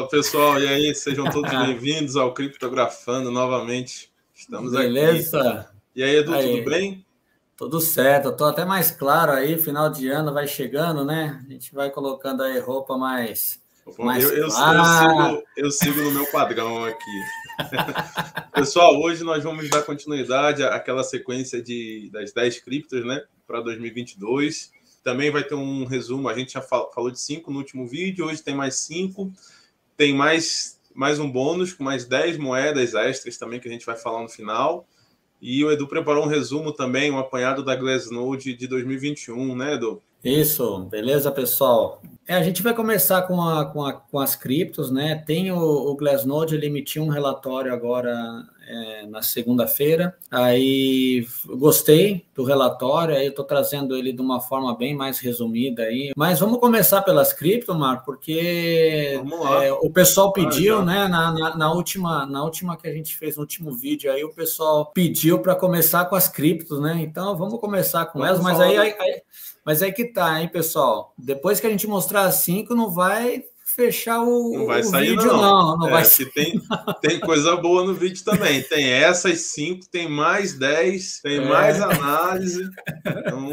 Fala pessoal, e aí? Sejam todos bem-vindos ao Criptografando novamente. Estamos Beleza. Aqui. E aí, Edu, tudo bem? Tudo certo, estou até mais claro aí, final de ano vai chegando, né? A gente vai colocando aí roupa mais clara. Eu sigo no meu padrão aqui. Pessoal, hoje nós vamos dar continuidade àquela sequência das 10 criptos, né? Para 2022. Também vai ter um resumo, a gente já falou de 5 no último vídeo, hoje tem mais 5. Tem mais um bônus com mais 10 moedas extras também que a gente vai falar no final. E o Edu preparou um resumo também, um apanhado da Glassnode de 2021, né, Edu? Isso, beleza, pessoal? A gente vai começar com as criptos, né? Tem o Glassnode, ele emitiu um relatório agora na segunda-feira. Aí gostei do relatório, aí eu estou trazendo ele de uma forma bem mais resumida aí. Mas vamos começar pelas criptos, Marco, porque o pessoal pediu, né? Na última que a gente fez, no último vídeo aí, o pessoal pediu para começar com as criptos, né? Então vamos começar com elas, mas aí que tá, hein, pessoal? Depois que a gente mostrar as 5, não vai fechar o vídeo, não. Não vai sair, tem coisa boa no vídeo também. Tem essas 5, tem mais 10, tem mais análise. Então,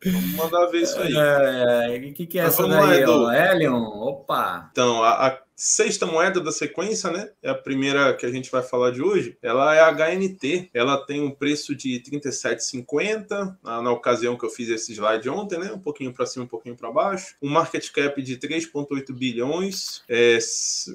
vamos mandar ver isso aí. O que é essa daí, ó? Helion? Opa! Então, a sexta moeda da sequência, né? É a primeira que a gente vai falar de hoje. Ela é a HNT. Ela tem um preço de R$ 37,50 na ocasião que eu fiz esse slide ontem, né? Um pouquinho para cima, um pouquinho para baixo. Um market cap de 3,8 bilhões.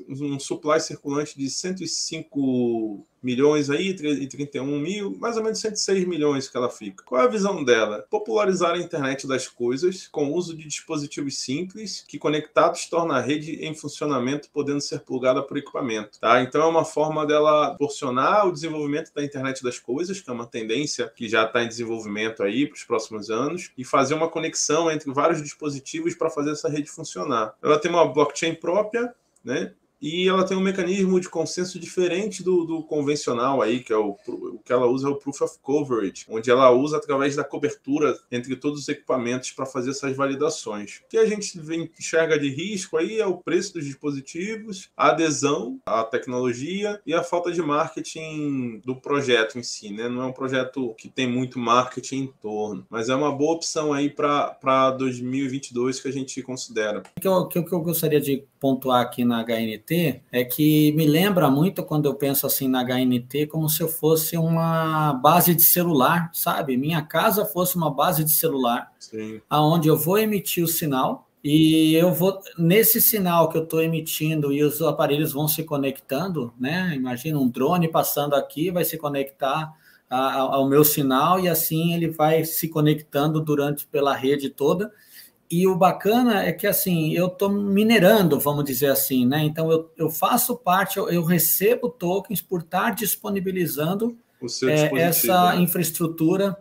Um supply circulante de 105 milhões aí, 31 mil, mais ou menos 106 milhões que ela fica. Qual é a visão dela? Popularizar a internet das coisas com o uso de dispositivos simples que conectados torna a rede em funcionamento, podendo ser plugada por equipamento. Tá? Então é uma forma dela proporcionar o desenvolvimento da internet das coisas, que é uma tendência que já está em desenvolvimento aí para os próximos anos, e fazer uma conexão entre vários dispositivos para fazer essa rede funcionar. Ela tem uma blockchain própria, né? E ela tem um mecanismo de consenso diferente do convencional aí, que é o que ela usa é o Proof of Coverage, onde ela usa através da cobertura entre todos os equipamentos para fazer essas validações. O que a gente enxerga de risco aí é o preço dos dispositivos, a adesão à tecnologia e a falta de marketing do projeto em si, né? Não é um projeto que tem muito marketing em torno, mas é uma boa opção aí para 2022 que a gente considera. O que eu gostaria de pontuar aqui na HNT é que me lembra muito quando eu penso assim na HNT como se eu fosse uma base de celular, sabe? Minha casa fosse uma base de celular, aonde eu vou emitir o sinal e eu vou nesse sinal que eu estou emitindo e os aparelhos vão se conectando, né? Imagina um drone passando aqui, vai se conectar ao meu sinal e assim ele vai se conectando pela rede toda. E o bacana é que, assim, eu estou minerando, vamos dizer assim, né? Então, eu faço parte, eu recebo tokens por estar disponibilizando essa infraestrutura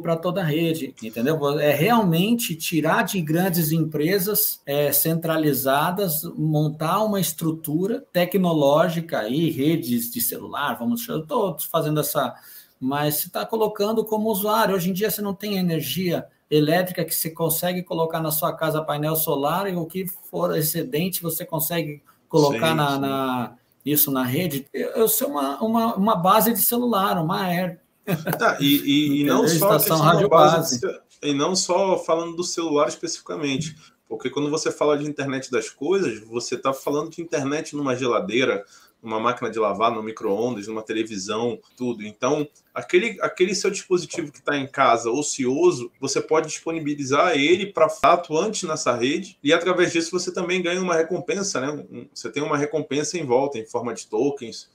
para toda a rede, entendeu? É realmente tirar de grandes empresas centralizadas, montar uma estrutura tecnológica aí, redes de celular, eu estou fazendo essa... Mas você está colocando como usuário. Hoje em dia, você não tem energia elétrica que você consegue colocar na sua casa painel solar e o que for excedente você consegue colocar isso na rede. Eu sou uma base de celular, uma Air. E não só a questão da base, e não só falando do celular especificamente, porque quando você fala de internet das coisas, você está falando de internet numa geladeira, numa máquina de lavar, no micro-ondas, numa televisão, tudo. Então, aquele seu dispositivo que está em casa ocioso, você pode disponibilizar ele para atuante nessa rede e, através disso, você também ganha uma recompensa, né? Você tem uma recompensa em volta, em forma de tokens,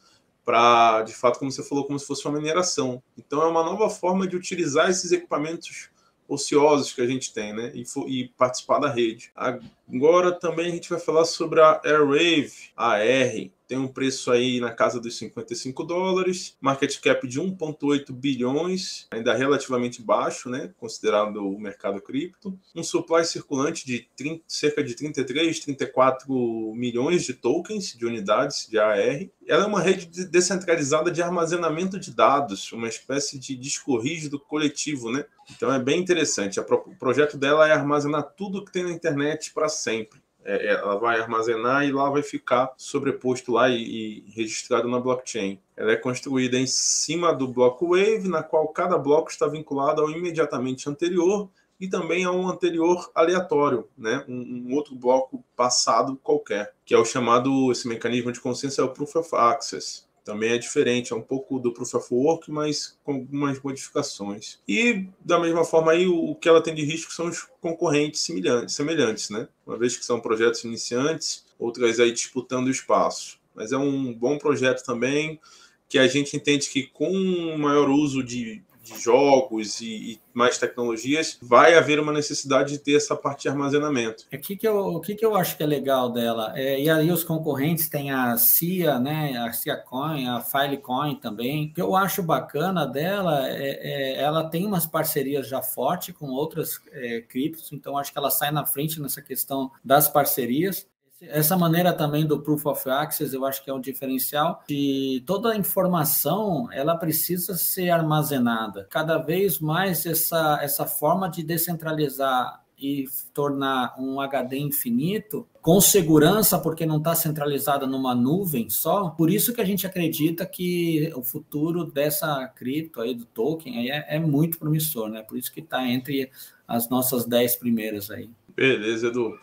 para, de fato, como você falou, como se fosse uma mineração. Então, é uma nova forma de utilizar esses equipamentos ociosos que a gente tem, né? E participar da rede. Agora, também, a gente vai falar sobre a Airwave, AR. Tem um preço aí na casa dos $55, market cap de 1,8 bilhões, ainda relativamente baixo, né, considerado o mercado cripto. Um supply circulante de cerca de 33, 34 milhões de tokens, de unidades de AR. Ela é uma rede descentralizada de armazenamento de dados, uma espécie de disco rígido coletivo, né? Então é bem interessante. O projeto dela é armazenar tudo que tem na internet para sempre. ela vai armazenar e lá vai ficar sobreposto lá e registrado na blockchain. Ela é construída em cima do bloco Wave, na qual cada bloco está vinculado ao imediatamente anterior e também a um anterior aleatório, né? Um outro bloco passado qualquer, que é o chamado, esse mecanismo de consenso é o Proof of Access. Também é diferente, é um pouco do Proof of Work, mas com algumas modificações. E, da mesma forma, aí, o que ela tem de risco são os concorrentes semelhantes, né? Uma vez que são projetos iniciantes, outras aí disputando o espaço. Mas é um bom projeto também, que a gente entende que com o maior uso de jogos e mais tecnologias, vai haver uma necessidade de ter essa parte de armazenamento. O que eu acho que é legal dela? E aí os concorrentes têm a CIA, né? A CIA Coin, a Filecoin também. O que eu acho bacana dela ela tem umas parcerias já fortes com outras criptos, então acho que ela sai na frente nessa questão das parcerias. Essa maneira também do Proof of Access, eu acho que é um diferencial de toda a informação, ela precisa ser armazenada. Cada vez mais essa forma de descentralizar e tornar um HD infinito com segurança, porque não está centralizada numa nuvem só. Por isso que a gente acredita que o futuro dessa cripto aí, do token, aí é muito promissor, né? Por isso que está entre as nossas 10 primeiras aí. Beleza, Edu.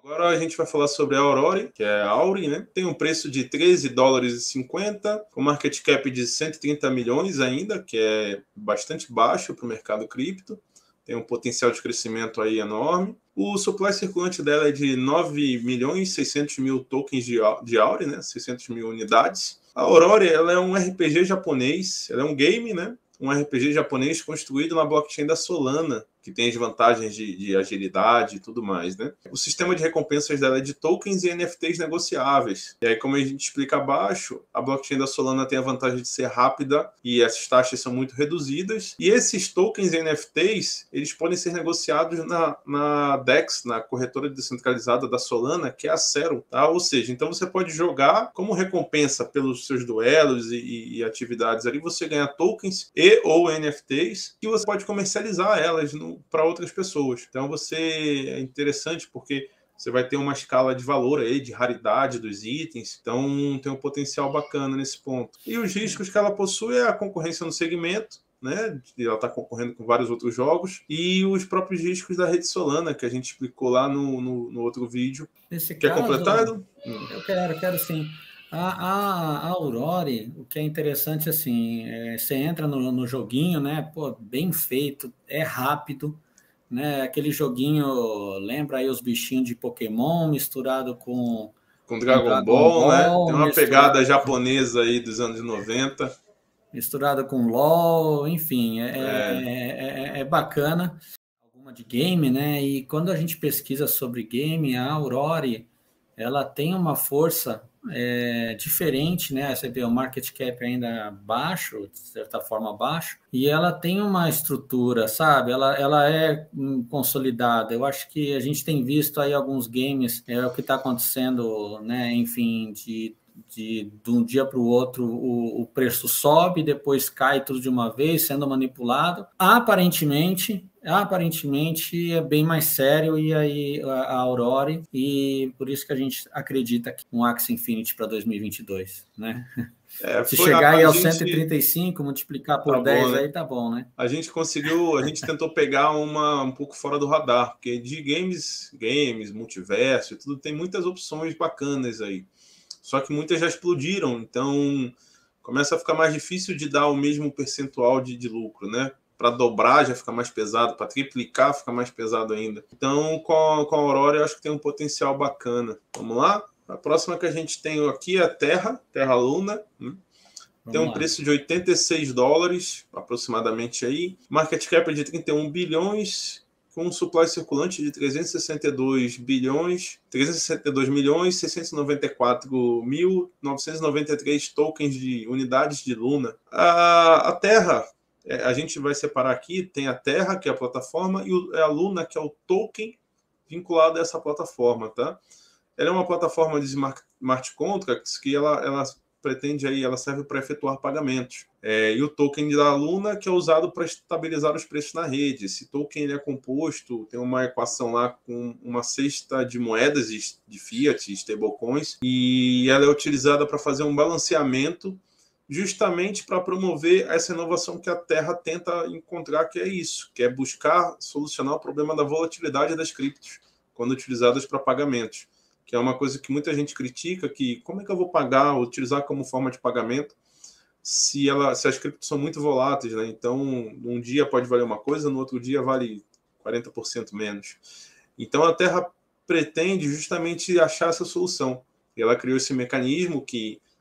Agora a gente vai falar sobre a Aurori, que é a Auri, né? Tem um preço de $13,50, com market cap de 130 milhões ainda, que é bastante baixo para o mercado cripto. Tem um potencial de crescimento aí enorme. O supply circulante dela é de 9.600.000 tokens de Auri, né? 600 mil unidades. A Aurori, ela é um RPG japonês, ela é um game, né? Um RPG japonês construído na blockchain da Solana, que tem as vantagens de agilidade e tudo mais, né? O sistema de recompensas dela é de tokens e NFTs negociáveis. E aí, como a gente explica abaixo, a blockchain da Solana tem a vantagem de ser rápida e essas taxas são muito reduzidas. E esses tokens e NFTs, eles podem ser negociados na DEX, na corretora descentralizada da Solana, que é a Serum, tá? Ou seja, então você pode jogar como recompensa pelos seus duelos e atividades ali, você ganha tokens e ou NFTs que você pode comercializar elas para outras pessoas. Então é interessante porque você vai ter uma escala de valor aí, de raridade dos itens, então tem um potencial bacana nesse ponto. E os riscos que ela possui é a concorrência no segmento, né? Ela está concorrendo com vários outros jogos, e os próprios riscos da rede Solana, que a gente explicou lá no outro vídeo. Quer completar, Edu? Eu quero sim. A Aurori, o que é interessante, assim, você entra no joguinho, né? Pô, bem feito, é rápido, né? Aquele joguinho, lembra aí os bichinhos de Pokémon misturado com Dragon Ball, né? Tem uma pegada japonesa aí dos anos 90. Misturado com LOL, enfim, é bacana. Alguma de game, né? E quando a gente pesquisa sobre game, a Aurori, ela tem uma força diferente, né? Você vê o market cap ainda baixo, de certa forma baixo, e ela tem uma estrutura, sabe? Ela é consolidada. Eu acho que a gente tem visto aí alguns games, o que está acontecendo, né? Enfim, de um dia para o outro o preço sobe, depois cai tudo de uma vez, sendo manipulado. Aparentemente é bem mais sério, e aí a Aurori, e por isso que a gente acredita que um Axie Infinity para 2022, né? Se chegar aí aos 135, multiplicar por 10, bom, né? Aí tá bom, né? A gente tentou pegar um pouco fora do radar, porque de games, multiverso, tudo tem muitas opções bacanas aí. Só que muitas já explodiram, então começa a ficar mais difícil de dar o mesmo percentual de lucro, né? Para dobrar já fica mais pesado, para triplicar fica mais pesado ainda. Então, com a Aurora, eu acho que tem um potencial bacana. Vamos lá? A próxima que a gente tem aqui é a Terra Luna. Tem um preço de $86 aproximadamente aí. Market cap de 31 bilhões, com um supply circulante de 362 milhões, 694.993 tokens de unidades de Luna. A Terra, a gente vai separar aqui, tem a Terra, que é a plataforma, e a Luna, que é o token vinculado a essa plataforma, tá? Ela é uma plataforma de smart contracts que ela pretende aí, ela serve para efetuar pagamentos. E o token da Luna, que é usado para estabilizar os preços na rede. Esse token ele é composto, tem uma equação lá com uma cesta de moedas de fiat, stablecoins, e ela é utilizada para fazer um balanceamento justamente para promover essa inovação que a Terra tenta encontrar, que é isso, que é buscar solucionar o problema da volatilidade das criptos, quando utilizadas para pagamentos, que é uma coisa que muita gente critica, que como é que eu vou pagar, utilizar como forma de pagamento, se as criptos são muito voláteis, né? Então, um dia pode valer uma coisa, no outro dia vale 40% menos. Então, a Terra pretende justamente achar essa solução. E ela criou esse mecanismo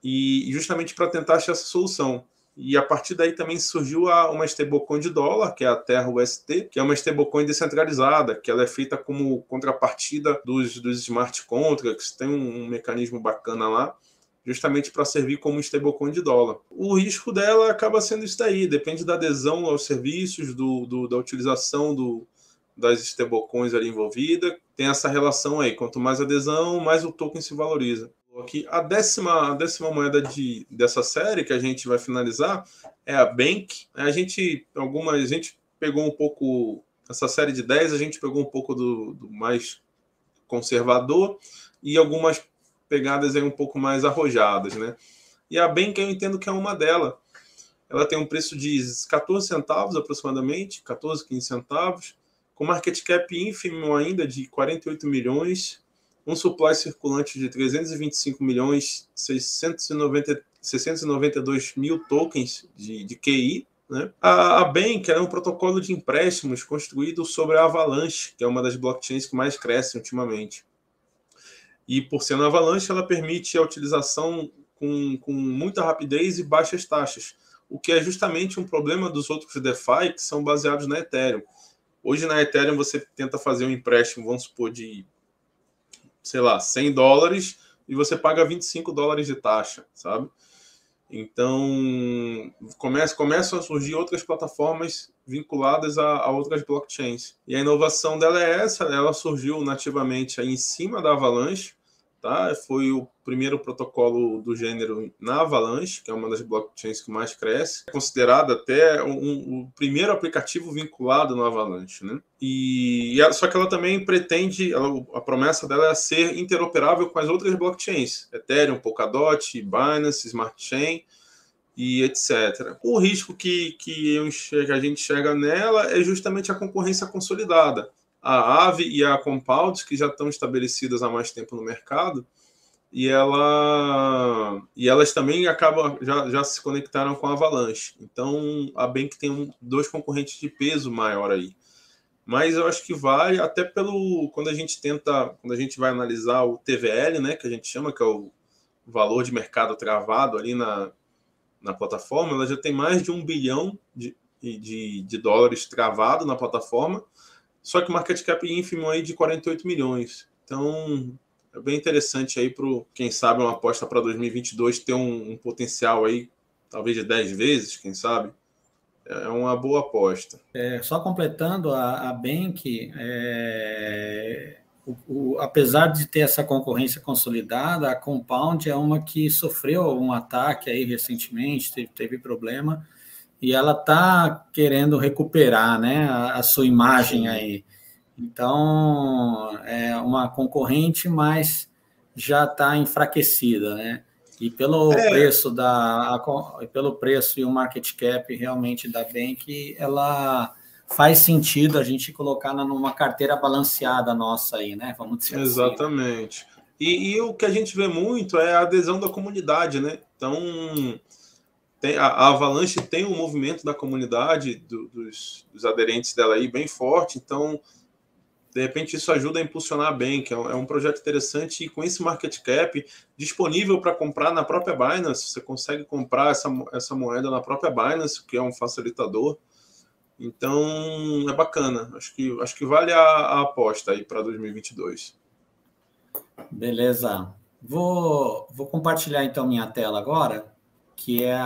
e justamente para tentar achar essa solução. E a partir daí também surgiu uma stablecoin de dólar, que é a Terra UST, que é uma stablecoin descentralizada, que ela é feita como contrapartida dos smart contracts, tem um mecanismo bacana lá, justamente para servir como stablecoin de dólar. O risco dela acaba sendo isso daí, depende da adesão aos serviços, da utilização das stablecoins ali envolvida. Tem essa relação aí, quanto mais adesão, mais o token se valoriza. Aqui, a décima moeda dessa série que a gente vai finalizar é a Bank. A gente pegou um pouco, essa série de 10, a gente pegou um pouco do mais conservador e algumas pegadas aí um pouco mais arrojadas, né? E a Bank eu entendo que é uma delas. Ela tem um preço de 14 centavos aproximadamente, 14, 15 centavos, com market cap ínfimo ainda de 48 milhões, um supply circulante de 325 milhões, 692 mil tokens de QI. Né? A Bank é um protocolo de empréstimos construído sobre a Avalanche, que é uma das blockchains que mais crescem ultimamente. E por ser na Avalanche, ela permite a utilização com muita rapidez e baixas taxas, o que é justamente um problema dos outros DeFi que são baseados na Ethereum. Hoje na Ethereum você tenta fazer um empréstimo, vamos supor, de, sei lá, $100 e você paga $25 de taxa, sabe? Então, começam a surgir outras plataformas vinculadas a outras blockchains. E a inovação dela é essa, ela surgiu nativamente aí em cima da Avalanche, tá? Foi o primeiro protocolo do gênero na Avalanche, que é uma das blockchains que mais cresce. É considerada até o primeiro aplicativo vinculado na Avalanche, né? Só que ela também pretende, a promessa dela é ser interoperável com as outras blockchains, Ethereum, Polkadot, Binance, Smart Chain e etc. O risco que a gente enxerga nela é justamente a concorrência consolidada. A Aave e a Compound, que já estão estabelecidas há mais tempo no mercado, e elas também já se conectaram com a Avalanche. Então, a Bank tem dois concorrentes de peso maior aí. Mas eu acho que vale, até quando a gente vai analisar o TVL, né, que a gente chama, que é o valor de mercado travado ali na plataforma, ela já tem mais de 1 bilhão de dólares travado na plataforma, só que market cap ínfimo aí de 48 milhões. Então, é bem interessante aí para, quem sabe, uma aposta para 2022 ter um potencial aí, talvez de 10 vezes, quem sabe. É uma boa aposta. Só completando, a Bank, apesar de ter essa concorrência consolidada, a Compound é uma que sofreu um ataque aí recentemente, teve problema, e ela está querendo recuperar, né, a sua imagem. Sim. Aí. Então, é uma concorrente, mas já está enfraquecida, né? E pelo preço e o market cap realmente da Bank, ela faz sentido a gente colocar numa carteira balanceada nossa aí, né? Vamos dizer assim. Exatamente. E o que a gente vê muito é a adesão da comunidade, né? Então, a Avalanche tem um movimento da comunidade, dos aderentes dela aí bem forte, então, de repente, isso ajuda a impulsionar a Bank. É um projeto interessante e com esse market cap disponível para comprar na própria Binance, você consegue comprar essa moeda na própria Binance, que é um facilitador. Então, é bacana. Acho que vale a aposta aí para 2022. Beleza. Vou compartilhar, então, minha tela agora, que é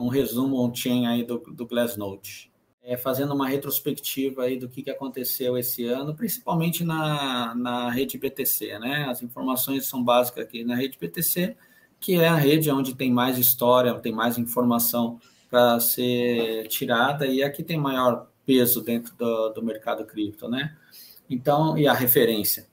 um resumo on-chain aí do Glassnode. Fazendo uma retrospectiva aí do que aconteceu esse ano, principalmente na rede BTC, né? As informações são básicas aqui na rede BTC, que é a rede onde tem mais história, tem mais informação para ser tirada e aqui tem maior peso dentro do mercado cripto, né? Então, e a referência.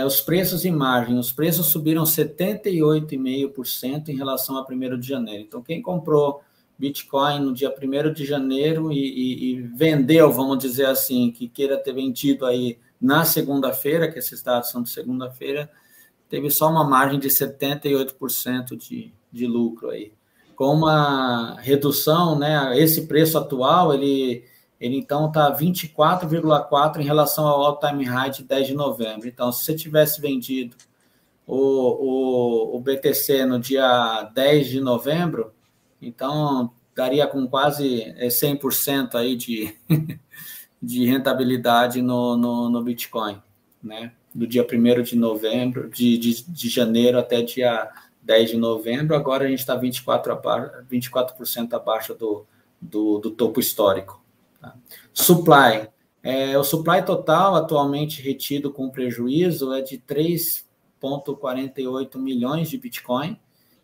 Os preços e margem. Os preços subiram 78,5% em relação a 1º de janeiro. Então, quem comprou Bitcoin no dia 1º de janeiro e vendeu, vamos dizer assim, que queira ter vendido aí na segunda-feira, que esses dados são de segunda-feira, teve só uma margem de 78% de lucro aí. Com uma redução, né, esse preço atual, ele então está 24,4 em relação ao all-time high de 10 de novembro. Então, se você tivesse vendido o BTC no dia 10 de novembro, então daria com quase 100% aí de rentabilidade no Bitcoin, né? Do dia 1º de novembro, de janeiro até dia 10 de novembro, agora a gente está 24% abaixo do topo histórico. Tá? Supply. O supply total, atualmente retido com prejuízo, é de 3,48 milhões de Bitcoin,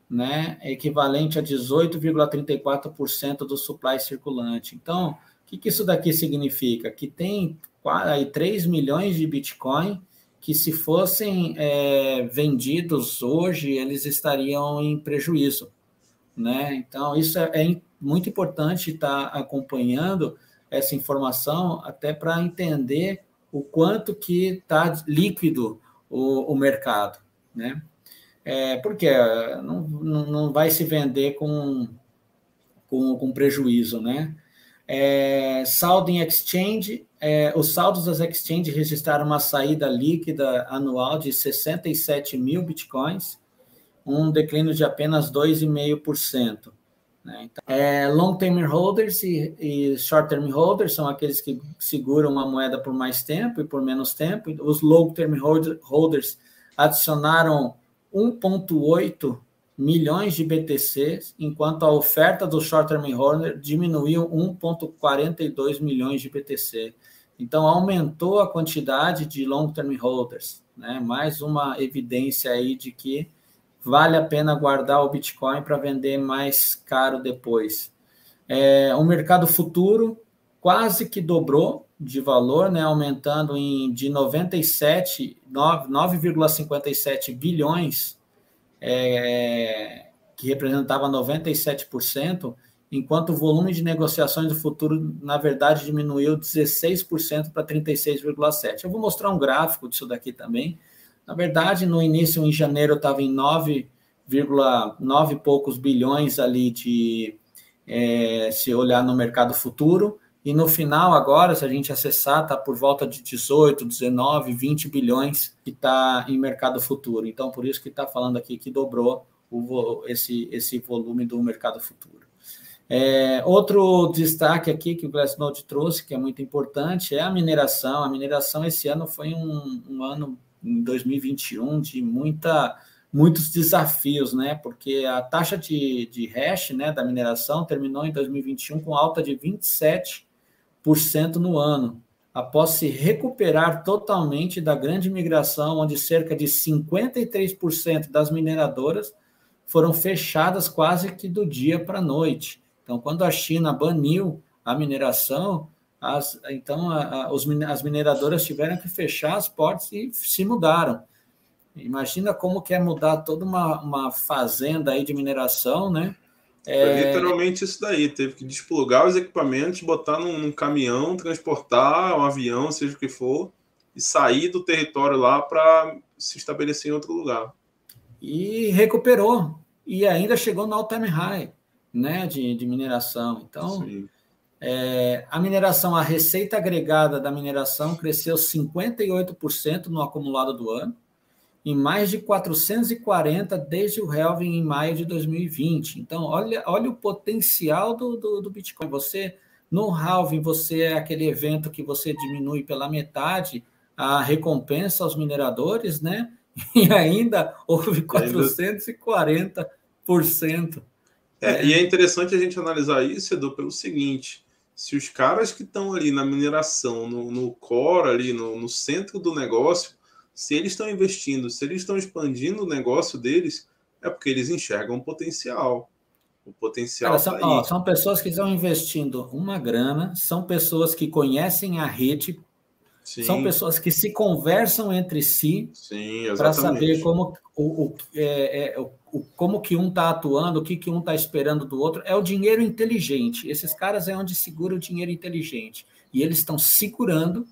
né? Equivalente a 18,34% do supply circulante. Então, o que isso daqui significa? Que tem aí 3 milhões de Bitcoin que, se fossem vendidos hoje, eles estariam em prejuízo, né? Então, isso é muito importante estar acompanhando essa informação, até para entender o quanto que está líquido o mercado, né? Porque não vai se vender com prejuízo, né? Saldo em exchange, os saldos das exchanges registraram uma saída líquida anual de 67 mil bitcoins, um declínio de apenas 2,5%. Né? Então, long-term holders e short-term holders são aqueles que seguram uma moeda por mais tempo e por menos tempo. Os long-term holders adicionaram 1,8 milhões de BTC, enquanto a oferta do short-term holder diminuiu 1,42 milhões de BTC. Então, aumentou a quantidade de long-term holders, né? Mais uma evidência aí de que vale a pena guardar o Bitcoin para vender mais caro depois. O mercado futuro quase que dobrou de valor, né? Aumentando de 9,57 bilhões, que representava 97%, enquanto o volume de negociações do futuro, na verdade, diminuiu 16% para 36,7%. Eu vou mostrar um gráfico disso daqui também. Na verdade, no início, em janeiro, estava em 9,9 e poucos bilhões ali se olhar no mercado futuro, e no final agora, se a gente acessar, está por volta de 18, 19, 20 bilhões que está em mercado futuro. Então, por isso que está falando aqui que dobrou esse volume do mercado futuro. Outro destaque aqui que o Glassnode trouxe, que é muito importante, é a mineração. A mineração esse ano foi um ano, em 2021, de muitos desafios, né? Porque a taxa de hash, né, da mineração terminou em 2021 com alta de 27% no ano, após se recuperar totalmente da grande migração, onde cerca de 53% das mineradoras foram fechadas quase que do dia para a noite. Então, quando a China baniu a mineração, as mineradoras tiveram que fechar as portas e se mudaram. Imagina como que é mudar toda uma fazenda aí de mineração, né? Foi literalmente isso daí, teve que desplugar os equipamentos, botar num caminhão, transportar um avião, seja o que for, e sair do território lá para se estabelecer em outro lugar. E recuperou, e ainda chegou no all-time high, né, de mineração. Então, a mineração, a receita agregada da mineração cresceu 58% no acumulado do ano, em mais de 440 desde o halving em maio de 2020. Então, olha o potencial do Bitcoin. No halving, você é aquele evento que você diminui pela metade a recompensa aos mineradores, né? E ainda houve 440%. E é interessante a gente analisar isso, Edu, pelo seguinte: se os caras que estão ali na mineração, no core, ali no centro do negócio, se eles estão investindo, se eles estão expandindo o negócio deles, É porque eles enxergam o potencial. O potencial Cara, está aí. são pessoas que estão investindo uma grana, são pessoas que conhecem a rede, são Sim, pessoas que se conversam entre si sim, para saber exatamente. como que um está atuando, o que um está esperando do outro. É o dinheiro inteligente. Esses caras é onde segura o dinheiro inteligente. E eles estão segurando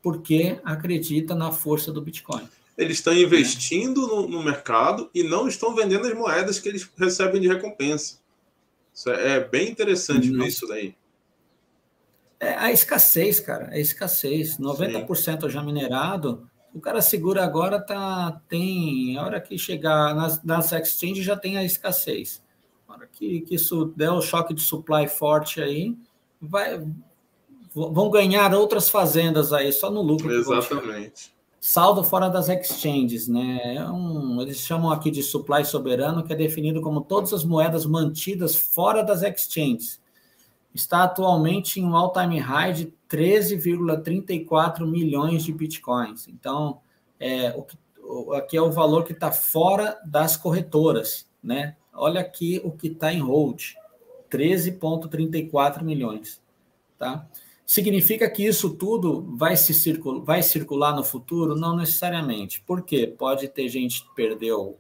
porque acreditam na força do Bitcoin. Eles estão Né? investindo no mercado e não estão vendendo as moedas que eles recebem de recompensa. Isso é bem interessante ver Não, isso daí. é a escassez, cara, é a escassez. Sim, 90% já minerado, o cara segura agora, tem, a hora que chegar nas exchanges já tem a escassez. A hora que isso der o choque de supply forte aí, vão ganhar outras fazendas aí, só no lucro que vão tirar. exatamente. Saldo fora das exchanges, né? Eles chamam aqui de supply soberano, que é definido como todas as moedas mantidas fora das exchanges. Está atualmente em um all-time high de 13,34 milhões de bitcoins. Então, aqui é o valor que está fora das corretoras, né? Olha aqui o que está em hold, 13,34 milhões, tá? Significa que isso tudo vai circular no futuro? Não necessariamente. Por quê? Pode ter gente que perdeu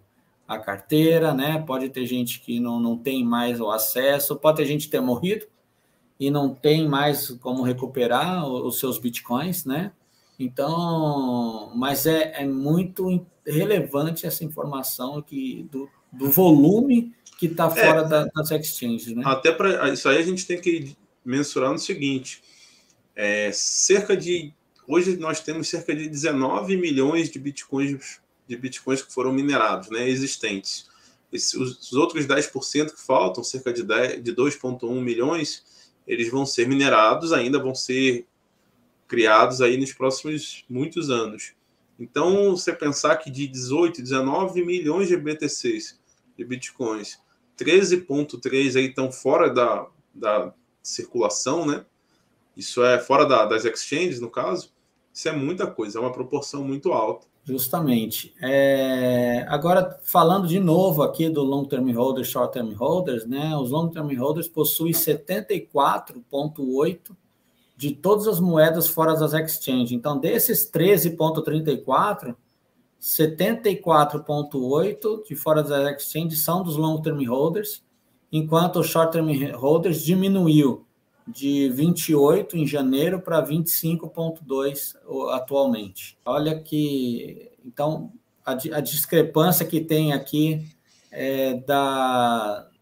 a carteira, né? Pode ter gente que não tem mais o acesso, pode ter gente que ter morrido e não tem mais como recuperar os seus bitcoins, né? Então, mas é muito relevante essa informação do volume que está fora É, das exchanges, né? até para isso aí a gente tem que mensurar no seguinte: hoje nós temos cerca de 19 milhões de bitcoins que foram minerados, né, existentes. Os outros 10% que faltam, cerca de 2,1 milhões, eles vão ser minerados, ainda vão ser criados aí nos próximos muitos anos. Então, você pensar que de 18, 19 milhões de BTCs, de bitcoins, 13,3 aí estão fora da circulação, né? Isso é fora das exchanges, no caso. Isso é muita coisa, é uma proporção muito alta. Justamente. Agora, falando de novo aqui do long term holders, short term holders, né? Os long term holders possuem 74,8% de todas as moedas fora das exchanges. Então, desses 13,34%, 74,8% de fora das exchanges são dos long term holders, enquanto os short term holders diminuiu de 28 em janeiro para 25,2 atualmente. Olha que, então, a discrepância que tem aqui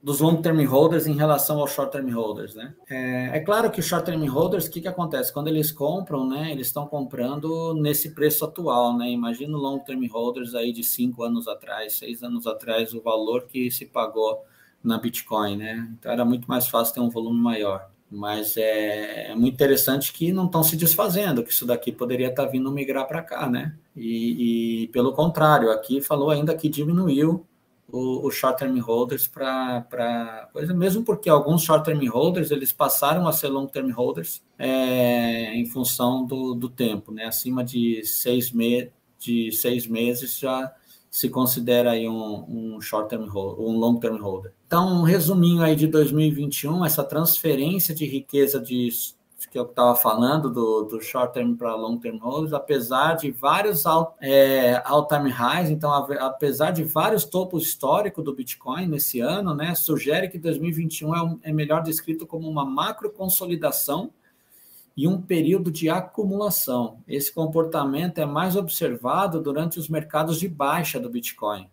dos long-term holders em relação aos short-term holders, né? É claro que os short-term holders, o que acontece? Quando eles compram, né, eles estão comprando nesse preço atual, né? Imagina o long-term holders aí de 5 anos atrás, 6 anos atrás, o valor que se pagou na Bitcoin, né? Então era muito mais fácil ter um volume maior. Mas é muito interessante que não estão se desfazendo, que isso daqui poderia estar vindo migrar para cá, né? E pelo contrário, aqui falou ainda que diminuiu o short-term holders para coisa, mesmo porque alguns short-term holders eles passaram a ser long-term holders em função do tempo, né? Acima de 6 meses já se considera aí um short-term holder, um long-term holder. Então, um resuminho aí de 2021, essa transferência de riqueza que eu estava falando do short-term para long-term holders, apesar de vários all-time highs, então, apesar de vários topos históricos do Bitcoin nesse ano, né, sugere que 2021 é melhor descrito como uma macro consolidação e um período de acumulação. Esse comportamento é mais observado durante os mercados de baixa do Bitcoin,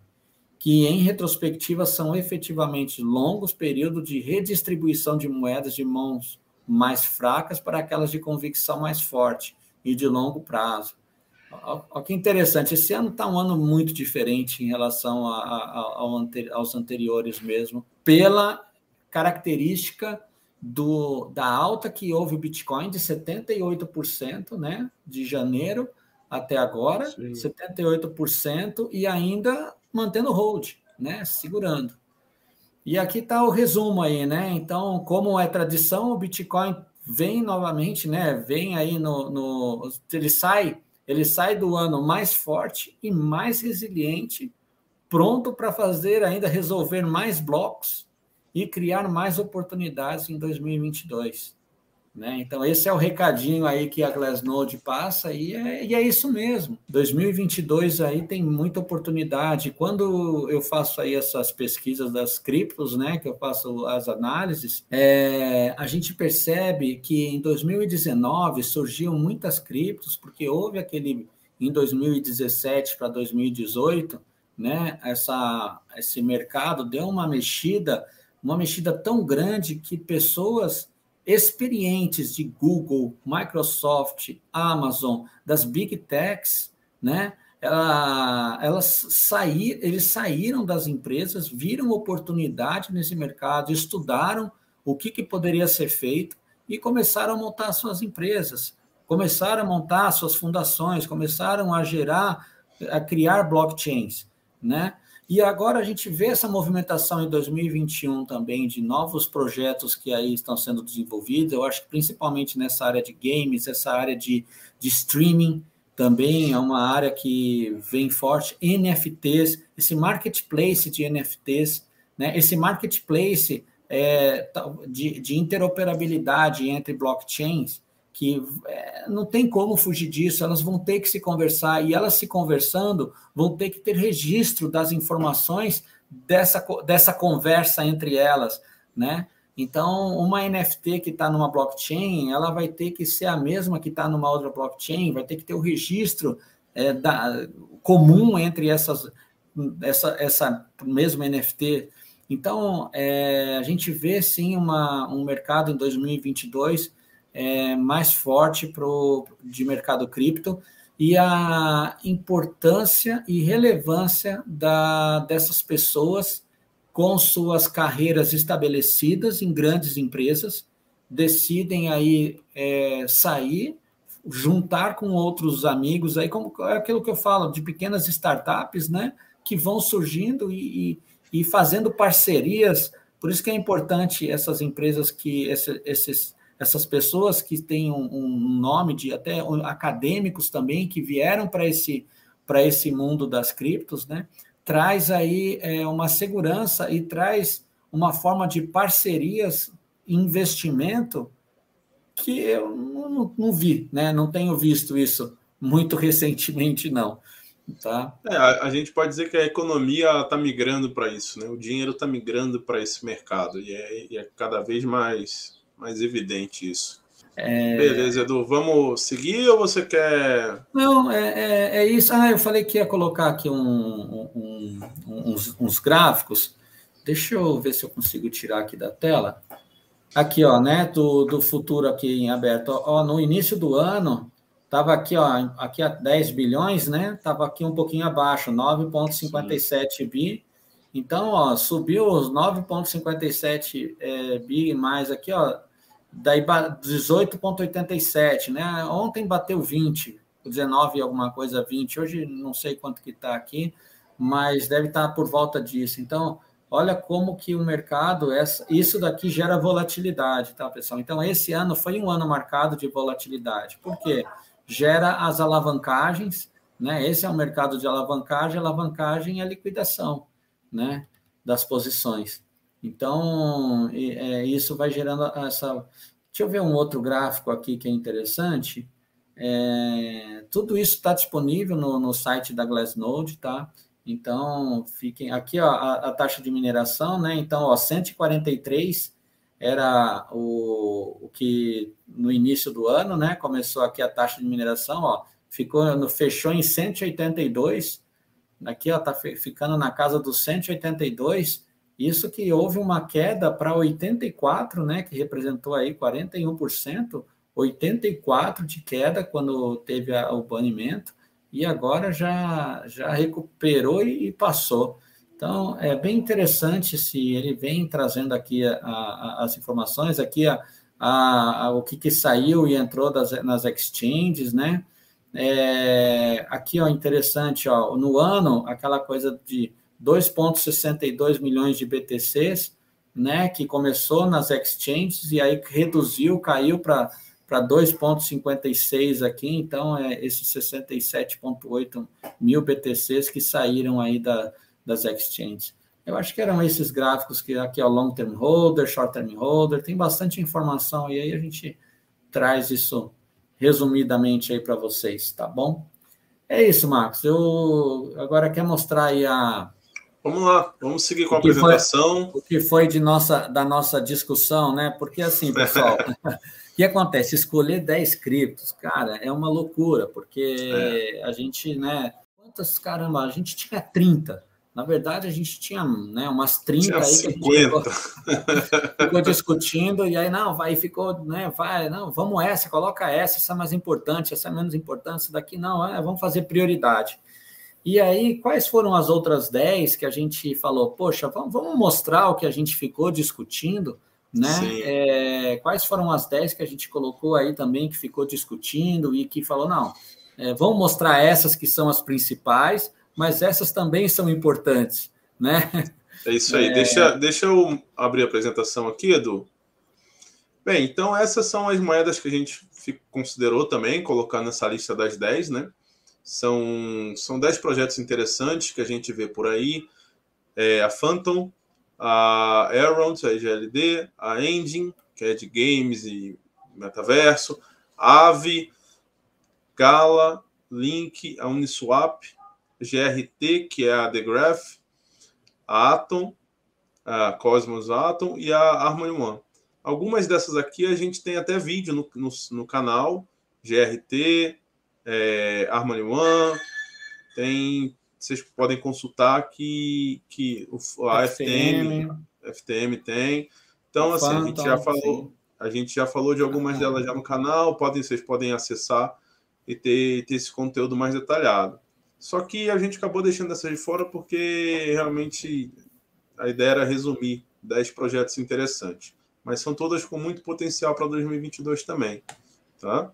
que em retrospectiva são efetivamente longos períodos de redistribuição de moedas de mãos mais fracas para aquelas de convicção mais forte e de longo prazo. Olha que interessante, esse ano está um ano muito diferente em relação aos anteriores mesmo, pela característica da alta que houve o Bitcoin de 78%, né, de janeiro até agora, Sim. 78%, e ainda mantendo hold, né, segurando. E aqui está o resumo aí, né? Então, como é tradição, o Bitcoin vem novamente, né? Vem aí ele sai do ano mais forte e mais resiliente pronto para fazer ainda, resolver mais blocos e criar mais oportunidades em 2022. Né? Então, esse é o recadinho aí que a Glassnode passa, e é isso mesmo. 2022 aí tem muita oportunidade. Quando eu faço aí essas pesquisas das criptos, né, que eu faço as análises, a gente percebe que em 2019 surgiam muitas criptos, porque houve aquele, em 2017 para 2018, né, esse mercado deu uma mexida tão grande que pessoas experientes de Google, Microsoft, Amazon, das Big Techs, né? Eles saíram das empresas, viram oportunidade nesse mercado, estudaram o que poderia ser feito e começaram a montar suas empresas, começaram a montar suas fundações, começaram a criar blockchains, né? E agora a gente vê essa movimentação em 2021 também de novos projetos que aí estão sendo desenvolvidos. Eu acho que principalmente nessa área de games, essa área de streaming também é uma área que vem forte. NFTs, esse marketplace de NFTs, né? Esse marketplace de interoperabilidade entre blockchains, que não tem como fugir disso, elas vão ter que se conversar, e elas se conversando vão ter que ter registro das informações dessa conversa entre elas, né? Então, uma NFT que está numa blockchain, ela vai ter que ser a mesma que está numa outra blockchain, vai ter que ter o registro comum entre essa mesma NFT. Então, a gente vê, sim, um mercado em 2022 mais forte de mercado cripto, e a importância e relevância dessas pessoas com suas carreiras estabelecidas em grandes empresas, decidem aí sair, juntar com outros amigos, aí como é aquilo que eu falo, de pequenas startups, né, que vão surgindo e fazendo parcerias. Por isso que é importante essas empresas, essas pessoas que têm um nome de até acadêmicos também, que vieram para esse mundo das criptos, né? Traz aí uma segurança e traz uma forma de parcerias, investimento, que eu não vi, né? Não tenho visto isso muito recentemente, não. Tá? A gente pode dizer que a economia está migrando para isso, né? O dinheiro está migrando para esse mercado, e é cada vez mais evidente isso. Beleza, Edu, vamos seguir ou você quer... Não, é isso. Eu falei que ia colocar aqui uns gráficos. Deixa eu ver se eu consigo tirar aqui da tela. Aqui, ó, né, do futuro aqui em aberto. Ó, no início do ano, estava aqui, ó, aqui a 10 bilhões, né? Estava aqui um pouquinho abaixo, 9,57 bi. Então, ó, subiu os 9,57 bi mais aqui, ó, daí 18,87, né? Ontem bateu 20, 19 alguma coisa, 20. Hoje não sei quanto que está aqui, mas deve estar por volta disso. Então, olha como que o mercado, isso daqui gera volatilidade, tá, pessoal? Então, esse ano foi um ano marcado de volatilidade. Por quê? Gera as alavancagens, né? Esse é o mercado de alavancagem é a liquidação, né, das posições. Então, isso vai gerando essa... Deixa eu ver um outro gráfico aqui que é interessante. Tudo isso está disponível no site da Glassnode, tá? Então, fiquem... Aqui, ó, a taxa de mineração, né? Então, ó, 143 era o que no início do ano, né? Começou aqui a taxa de mineração, ó, fechou em 182. Aqui, ó, tá ficando na casa dos 182. Isso que houve uma queda para 84, né, que representou aí 41%, 84% de queda quando teve o banimento, e agora já recuperou e passou. Então, é bem interessante se ele vem trazendo aqui as informações, aqui o que saiu e entrou nas exchanges, né? Aqui, ó, interessante, ó, no ano, aquela coisa de 2,62 milhões de BTCs, né, que começou nas exchanges e aí reduziu, caiu para 2,56 aqui, então esses 67,8 mil BTCs que saíram aí das exchanges. Eu acho que eram esses gráficos que aqui é o long term holder, short term holder, tem bastante informação e aí a gente traz isso resumidamente aí para vocês, tá bom? É isso, Marcos. Eu agora quero mostrar aí Vamos lá, vamos seguir com a apresentação. O que foi da nossa discussão, né? Porque assim, pessoal, o que acontece? Escolher 10 criptos, cara, é uma loucura, porque a gente, né? Caramba, a gente tinha 30. Na verdade, a gente tinha, né, umas 30 tinha aí 50. Que a gente ficou discutindo, e aí, não, vai, ficou, né, vai, não, vamos coloca essa é mais importante, essa é menos importante, essa daqui não, vamos fazer prioridade. E aí, quais foram as outras 10 que a gente falou, poxa, vamos mostrar o que a gente ficou discutindo, né? Quais foram as 10 que a gente colocou aí também, que ficou discutindo e que falou, não, vamos mostrar essas que são as principais, mas essas também são importantes, né? É isso aí. Deixa eu abrir a apresentação aqui, Edu. Bem, então essas são as moedas que a gente considerou também, colocar nessa lista das 10, né? São 10 projetos interessantes que a gente vê por aí. A Phantom, a Elrond, a GLD, a Engine, que é de games e metaverso, a Aave, Gala, Link, a Uniswap, GRT, que é a The Graph, a Atom, a Cosmos Atom e a Harmony One. Algumas dessas aqui a gente tem até vídeo no canal, GRT, Harmony One, vocês podem consultar que a FTM tem. Então, assim, a gente já falou de algumas delas já no canal, vocês podem acessar e ter esse conteúdo mais detalhado. Só que a gente acabou deixando essas de fora porque realmente a ideia era resumir 10 projetos interessantes. Mas são todas com muito potencial para 2022 também. Tá?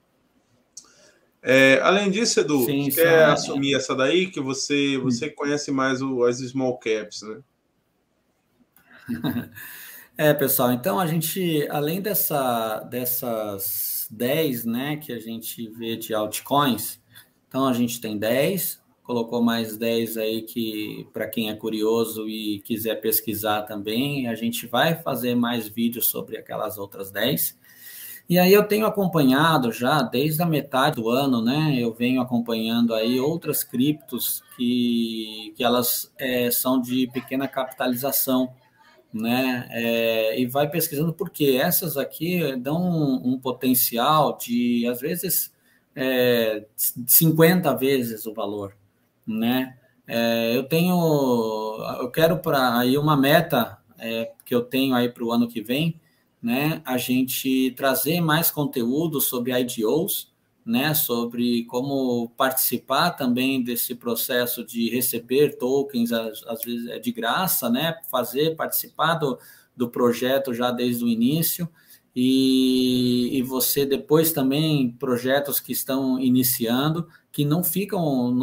Além disso, Edu, você quer assumir essa daí, que você conhece mais as small caps, né? Pessoal, então a gente, além dessas 10, né, que a gente vê de altcoins, então a gente tem 10, colocou mais 10 aí que para quem é curioso e quiser pesquisar também, a gente vai fazer mais vídeos sobre aquelas outras 10. E aí eu tenho acompanhado já desde a metade do ano, né? Eu venho acompanhando aí outras criptos que elas são de pequena capitalização, né? E vai pesquisando porque essas aqui dão um potencial de, às vezes, 50 vezes o valor, né? Eu quero para aí uma meta que eu tenho aí para o ano que vem, né? A gente trazer mais conteúdo sobre IDOs, né? Sobre como participar também desse processo de receber tokens, às vezes é de graça, né? Participar do projeto já desde o início. E você depois também projetos que estão iniciando, que não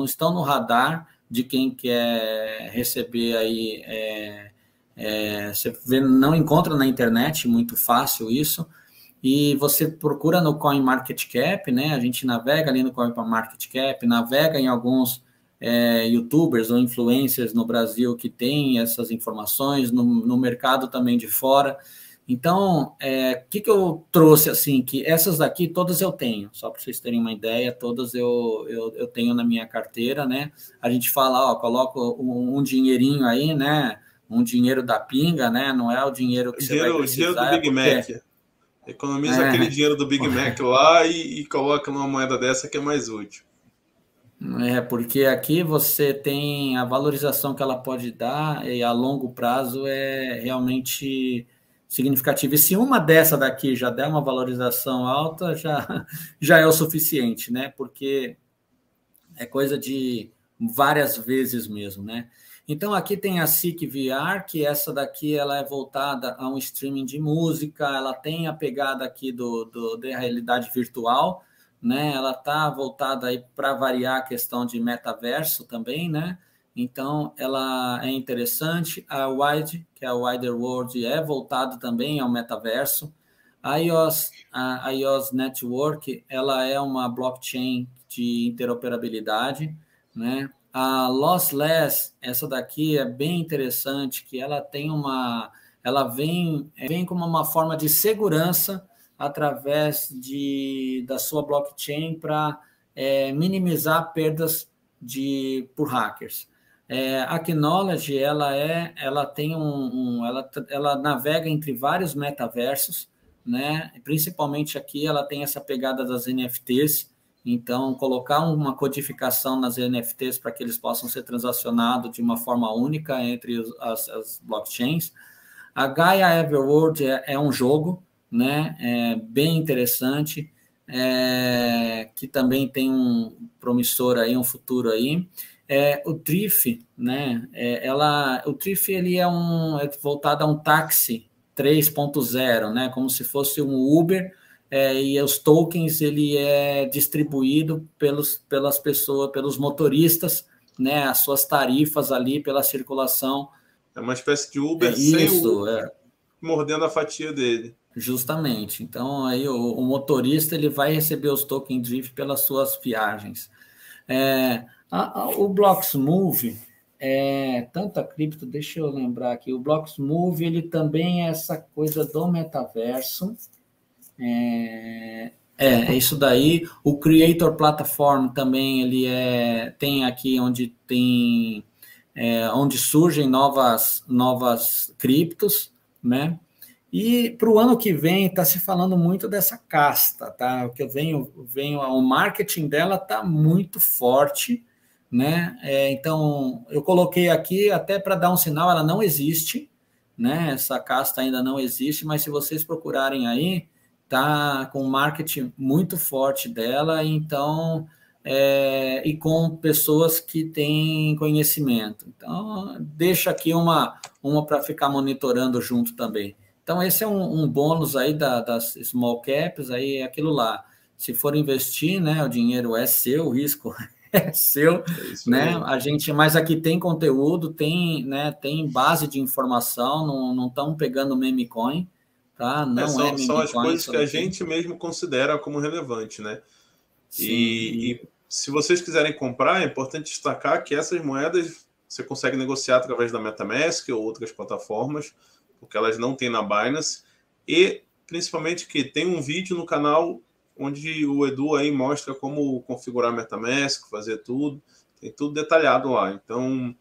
estão no radar de quem quer receber aí, você não encontra na internet muito fácil isso, e você procura no CoinMarketCap, né? A gente navega ali no CoinMarketCap, navega em alguns YouTubers ou influencers no Brasil que têm essas informações, no mercado também de fora. Então, que eu trouxe, assim, que essas daqui todas eu tenho, só para vocês terem uma ideia, todas eu tenho na minha carteira, né? A gente fala, coloca um dinheirinho aí, né? Um dinheiro da pinga, né? Não é o dinheiro que você vai precisar. O dinheiro do Big Mac. Economiza aquele dinheiro do Big Mac lá e coloca numa moeda dessa que é mais útil. Porque aqui você tem a valorização que ela pode dar e a longo prazo é realmente significativa. E se uma dessa daqui já der uma valorização alta, já é o suficiente, né? Porque é coisa de várias vezes mesmo, né? Então, aqui tem a SIC VR, que essa daqui ela é voltada a um streaming de música, ela tem a pegada aqui da realidade virtual, né? Ela está voltada aí para variar a questão de metaverso também, né? Então, ela é interessante. A Wide, que é a Wider World, é voltada também ao metaverso. A iOS Network, ela é uma blockchain de interoperabilidade, né? A Lossless, essa daqui é bem interessante, que ela vem como uma forma de segurança através da sua blockchain para minimizar perdas por hackers. A Knowledge, ela tem ela navega entre vários metaversos, né? Principalmente aqui ela tem essa pegada das NFTs. Então, colocar uma codificação nas NFTs para que eles possam ser transacionados de uma forma única entre as blockchains. A Gaia Everworld é um jogo, né? Bem interessante, que também tem um promissor aí, um futuro aí. O TRIF, né? O TRIF ele é voltado a um táxi 3.0, né? Como se fosse um Uber. E os tokens ele é distribuído pelas pessoas, pelos motoristas, né, as suas tarifas ali pela circulação. É uma espécie de Uber sem o Uber mordendo a fatia dele. Justamente. Então, aí o motorista ele vai receber os tokens DRIF pelas suas viagens. O Bloxmove, tanta cripto, deixa eu lembrar aqui, o Bloxmove ele também é essa coisa do metaverso. Isso daí. O Creator Platform também ele tem aqui onde surgem novas criptos, né? E para o ano que vem está se falando muito dessa casta, tá? O que o marketing dela está muito forte, né? Então eu coloquei aqui até para dar um sinal, ela não existe, né? Essa casta ainda não existe, mas se vocês procurarem aí, tá com um marketing muito forte dela, então, e com pessoas que têm conhecimento. Então, deixa aqui uma para ficar monitorando junto também. Então, esse é um bônus aí das small caps, aí é aquilo lá. Se for investir, né, o dinheiro é seu, o risco é seu, né? Mas aqui tem conteúdo, tem base de informação, não estão pegando meme coin. Tá? São as coisas que a gente mesmo considera como relevante, né? E se vocês quiserem comprar, é importante destacar que essas moedas você consegue negociar através da MetaMask ou outras plataformas, porque elas não têm na Binance, e principalmente que tem um vídeo no canal onde o Edu aí mostra como configurar a MetaMask, fazer tudo, tem tudo detalhado lá. Então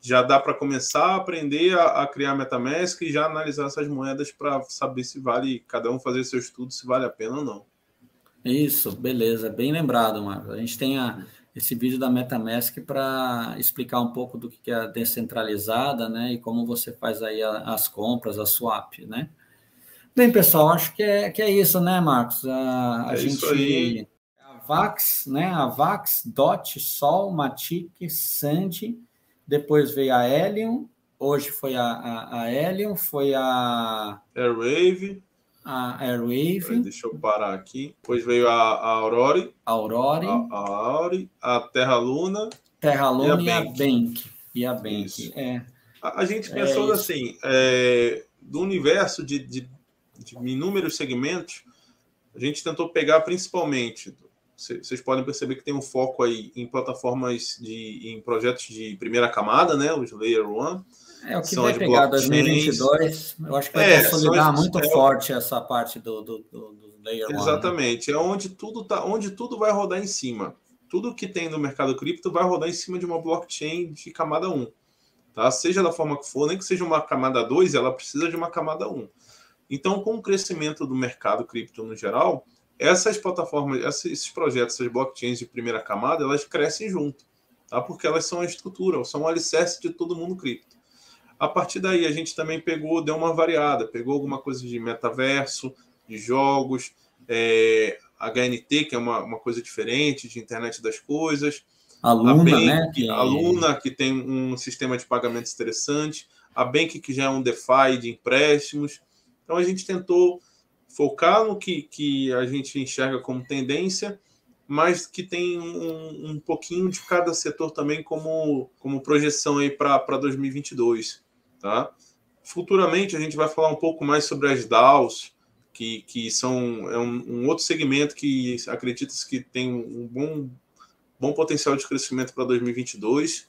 já dá para começar a aprender a criar MetaMask e já analisar essas moedas para saber se vale, cada um fazer seu estudo, se vale a pena ou não. Isso, beleza, bem lembrado, Marcos. A gente tem esse vídeo da MetaMask para explicar um pouco do que é a descentralizada, né, e como você faz aí as compras, a swap, né? Bem, pessoal, acho que é isso, né, Marcos? A gente... Isso aí. A Vax, né? A Vax, DOT, Sol, Matic, Sandy, depois veio a Helium, hoje foi a Helium, foi a... Airwave. A Airwave. Deixa eu parar aqui. Depois veio a Aurora. A Aurora, a Terra Luna. E a Bank. A gente pensou assim, do universo de inúmeros segmentos, a gente tentou pegar principalmente, vocês podem perceber que tem um foco aí em plataformas, em projetos de primeira camada, né, os Layer 1. O que vai pegar 2022, eu acho que vai consolidar muito forte essa parte do Layer 1. Exatamente, né? onde tudo vai rodar em cima. Tudo que tem no mercado cripto vai rodar em cima de uma blockchain de camada 1. Tá? Seja da forma que for, nem que seja uma camada 2, ela precisa de uma camada 1. Então, com o crescimento do mercado cripto no geral, essas plataformas, esses projetos, essas blockchains de primeira camada, elas crescem junto, tá? Porque elas são a estrutura, são o alicerce de todo mundo cripto. A partir daí, a gente também deu uma variada, pegou alguma coisa de metaverso, de jogos, HNT, que é uma coisa diferente, de internet das coisas. A Luna, né? A Luna, que tem um sistema de pagamentos interessante. A Bank, que já é um DeFi de empréstimos. Então, a gente tentou focar no que a gente enxerga como tendência, mas que tem um pouquinho de cada setor também como projeção aí para 2022. Tá? Futuramente, a gente vai falar um pouco mais sobre as DAOs, que são um outro segmento que acredita-se que tem um bom potencial de crescimento para 2022.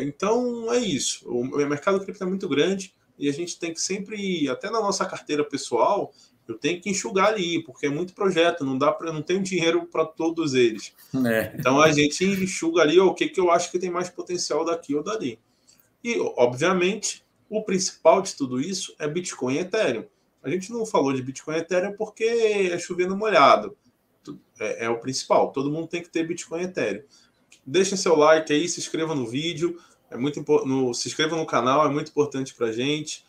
Então, é isso. O mercado cripto é muito grande e a gente tem que sempre, até na nossa carteira pessoal, eu tenho que enxugar ali, porque é muito projeto, não tenho dinheiro para todos eles. Então, a gente enxuga ali o que eu acho que tem mais potencial daqui ou dali. E, obviamente, o principal de tudo isso é Bitcoin e Ethereum. A gente não falou de Bitcoin e Ethereum porque é chovendo molhado. É o principal. Todo mundo tem que ter Bitcoin e Ethereum. Deixem seu like aí, se inscreva no vídeo. Se inscreva no canal, é muito importante para a gente.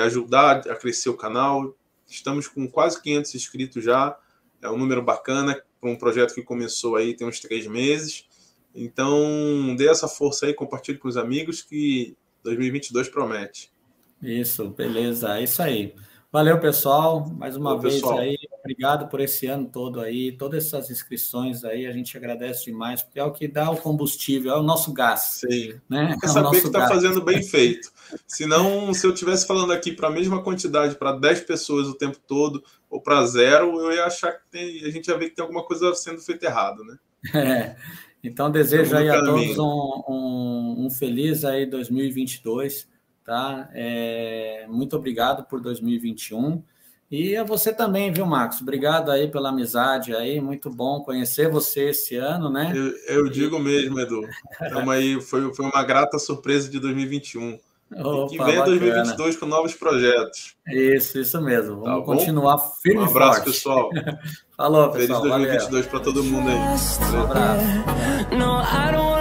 Ajudar a crescer o canal. Estamos com quase 500 inscritos já. É um número bacana para um projeto que começou aí tem uns 3 meses. Então, dê essa força aí, compartilhe com os amigos que 2022 promete. Isso, beleza. É isso aí. Valeu, pessoal. Mais uma vez aí, obrigado por esse ano todo aí, todas essas inscrições aí, a gente agradece demais, porque é o que dá o combustível, é o nosso gás. Sim. Né? É saber que está fazendo bem feito. Senão, se eu estivesse falando aqui para a mesma quantidade, para 10 pessoas o tempo todo, ou para 0, eu ia achar que a gente ia ver que tem alguma coisa sendo feita errado, né? Então, desejo aí a todos um feliz aí 2022, tá? Muito obrigado por 2021. E a você também, viu, Marcos? Obrigado aí pela amizade aí, muito bom conhecer você esse ano, né? Eu digo mesmo, Edu. Aí, foi uma grata surpresa de 2021. Opa, e que venha 2022 com novos projetos. Isso mesmo. Vamos continuar firme e forte. Um abraço, pessoal. Falou, pessoal. Feliz 2022 para todo mundo aí. Um abraço.